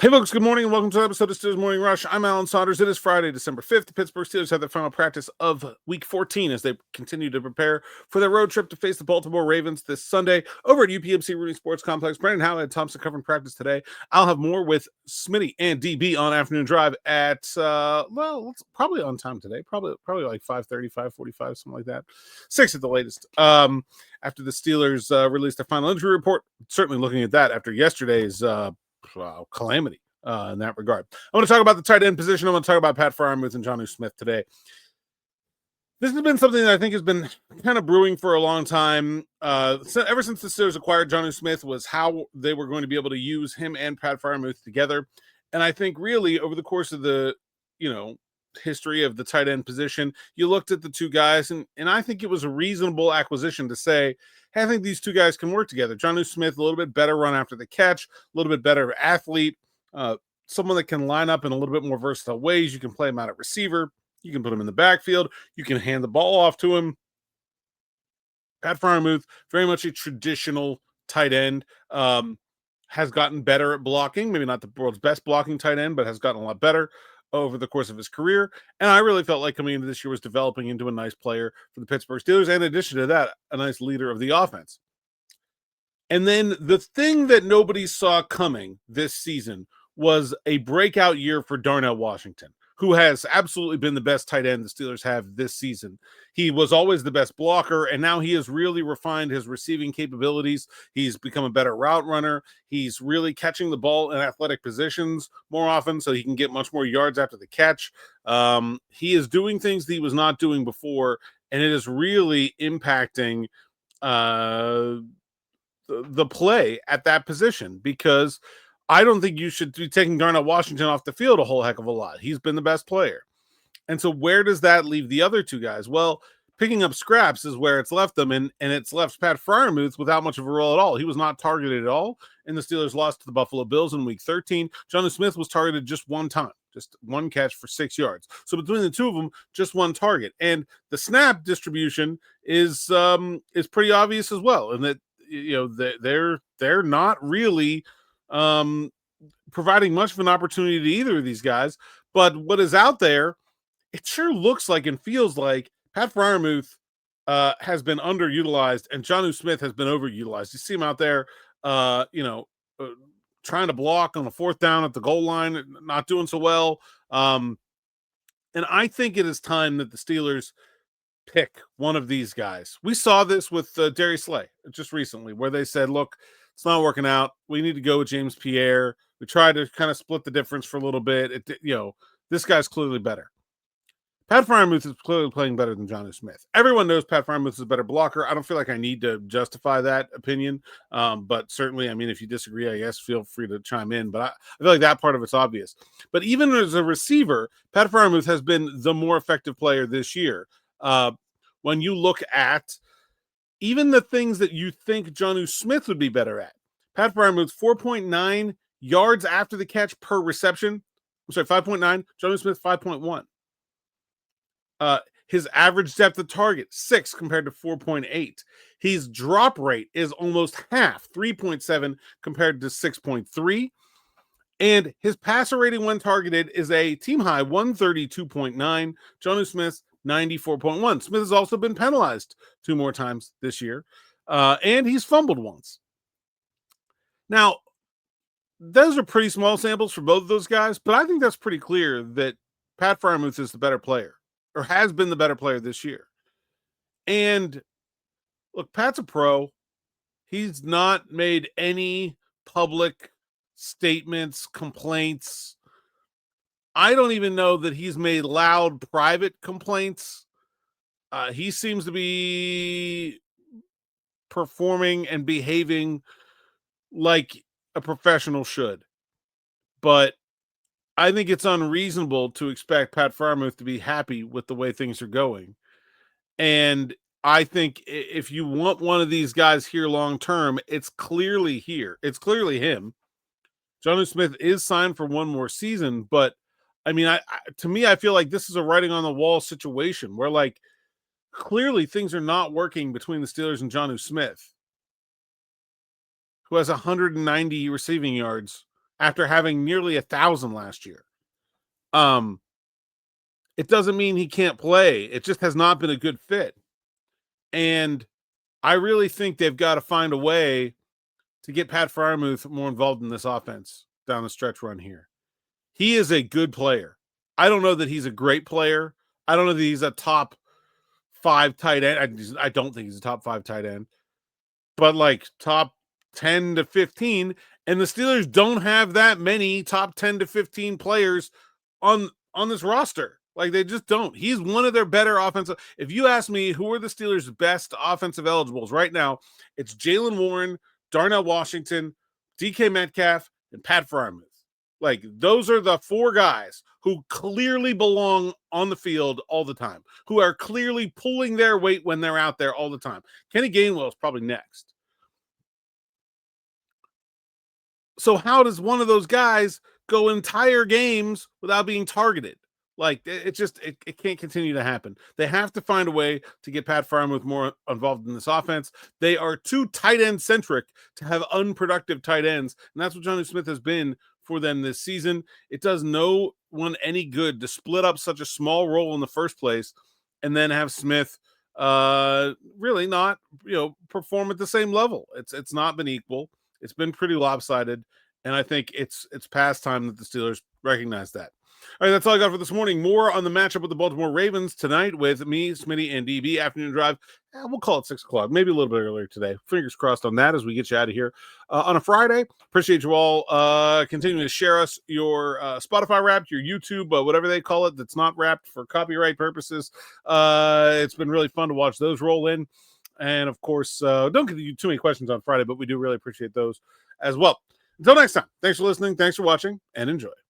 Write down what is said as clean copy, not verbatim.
Hey folks, good morning and welcome to the episode of Steelers Morning Rush. I'm Alan Saunders. It is Friday, December 5th. The Pittsburgh Steelers have their final practice of Week 14 as they continue to prepare for their road trip to face the Baltimore Ravens this Sunday over at UPMC Rooney Sports Complex. Brandon Howell and Thompson covering practice today. I'll have more with Smitty and DB on Afternoon Drive at, it's probably on time today. Probably like 5:30, 5:45, something like that. 6 at the latest. After the Steelers released their final injury report, certainly looking at that after yesterday's calamity in that regard. I want to talk about the tight end position. I want to talk about Pat Freiermuth and Jonnu Smith today. This has been something that I think has been kind of brewing for a long time. Ever since the Steelers acquired Jonnu Smith was how they were going to be able to use him and Pat Freiermuth together. And I think really over the course of the, history of the tight end position, you looked at the two guys, and I think it was a reasonable acquisition to say, hey, I think these two guys can work together. Jonnu Smith, a little bit better run after the catch, a little bit better athlete, someone that can line up in a little bit more versatile ways. You can play him out at receiver. You can put him in the backfield. You can hand the ball off to him. Pat Freiermuth, very much a traditional tight end, has gotten better at blocking. Maybe not the world's best blocking tight end, but has gotten a lot better over the course of his career. And I really felt like coming into this year was developing into a nice player for the Pittsburgh Steelers. And in addition to that, a nice leader of the offense. And then the thing that nobody saw coming this season was a breakout year for Darnell Washington, who has absolutely been the best tight end the Steelers have this season. He was always the best blocker, and now he has really refined his receiving capabilities. He's become a better route runner. He's really catching the ball in athletic positions more often, so he can get much more yards after the catch. He is doing things that he was not doing before, and it is really impacting the play at that position, because I don't think you should be taking Darnell Washington off the field a whole heck of a lot. He's been the best player. And so where does that leave the other two guys? Well, picking up scraps is where it's left them, and it's left Pat Freiermuth without much of a role at all. He was not targeted at all, and the Steelers lost to the Buffalo Bills in Week 13. Jonnu Smith was targeted just one time, just one catch for 6 yards. So between the two of them, just one target. And the snap distribution is pretty obvious as well, and that they're not really providing much of an opportunity to either of these guys. But what is out there, it sure looks like and feels like Pat Freiermuth has been underutilized and Jonnu Smith has been overutilized. You see him out there, trying to block on a 4th down at the goal line, not doing so well. And I think it is time that the Steelers pick one of these guys. We saw this with Darius Slay just recently, where they said, look, it's not working out. We need to go with James Pierre. We tried to kind of split the difference for a little bit. This guy's clearly better. Pat Freiermuth is clearly playing better than Jonnu Smith. Everyone knows Pat Freiermuth is a better blocker. I don't feel like I need to justify that opinion. But certainly, I mean, if you disagree, I guess feel free to chime in. But I feel like that part of it's obvious. But even as a receiver, Pat Freiermuth has been the more effective player this year. When you look at even the things that you think Jonnu Smith would be better at, Pat Freiermuth, 4.9 yards after the catch per reception. I'm sorry, 5.9. Jonnu Smith, 5.1. His average depth of target, 6 compared to 4.8. His drop rate is almost half, 3.7 compared to 6.3. And his passer rating when targeted is a team high 132.9. Jonnu Smith's 94.1. Smith has also been penalized 2 more times this year, and he's fumbled once. Now, those are pretty small samples for both of those guys, but I think that's pretty clear that Pat Freiermuth is the better player, or has been the better player this year. And look, Pat's a pro. He's not made any public statements, complaints. I don't even know that he's made loud private complaints. He seems to be performing and behaving like a professional should. But I think it's unreasonable to expect Pat Freiermuth to be happy with the way things are going. And I think if you want one of these guys here long term, it's clearly here. It's clearly him. Jonnu Smith is signed for one more season, but I mean, to me, I feel like this is a writing on the wall situation where, like, clearly things are not working between the Steelers and Jonnu Smith, who has 190 receiving yards after having nearly 1,000 last year. It doesn't mean he can't play. It just has not been a good fit. And I really think they've got to find a way to get Pat Freiermuth more involved in this offense down the stretch run here. He is a good player. I don't know that he's a great player. I don't know that he's a top 5 tight end. I don't think he's a top 5 tight end, but like top 10 to 15. And the Steelers don't have that many top 10 to 15 players on this roster. Like, they just don't. He's one of their better offensive. If you ask me who are the Steelers' best offensive eligibles right now, it's Jaylen Warren, Darnell Washington, DK Metcalf, and Pat Freiermuth. Like, those are the 4 guys who clearly belong on the field all the time, who are clearly pulling their weight when they're out there all the time. Kenny Gainwell is probably next. So how does one of those guys go entire games without being targeted? Like, it can't continue to happen. They have to find a way to get Pat Freiermuth more involved in this offense. They are too tight end centric to have unproductive tight ends, and that's what Jonnu Smith has been for them this season. It does no one any good to split up such a small role in the first place and then have Smith really not, perform at the same level. It's not been equal. It's been pretty lopsided, and I think it's past time that the Steelers recognize that. All right, that's all I got for this morning. More on the matchup with the Baltimore Ravens tonight with me, Smitty, and DB. Afternoon drive. We'll call it 6 o'clock, maybe a little bit earlier today. Fingers crossed on that as we get you out of here on a Friday. Appreciate you all continuing to share us your Spotify Wrapped, your YouTube, whatever they call it that's not wrapped for copyright purposes. It's been really fun to watch those roll in. And, of course, don't get you too many questions on Friday, but we do really appreciate those as well. Until next time, thanks for listening, thanks for watching, and enjoy.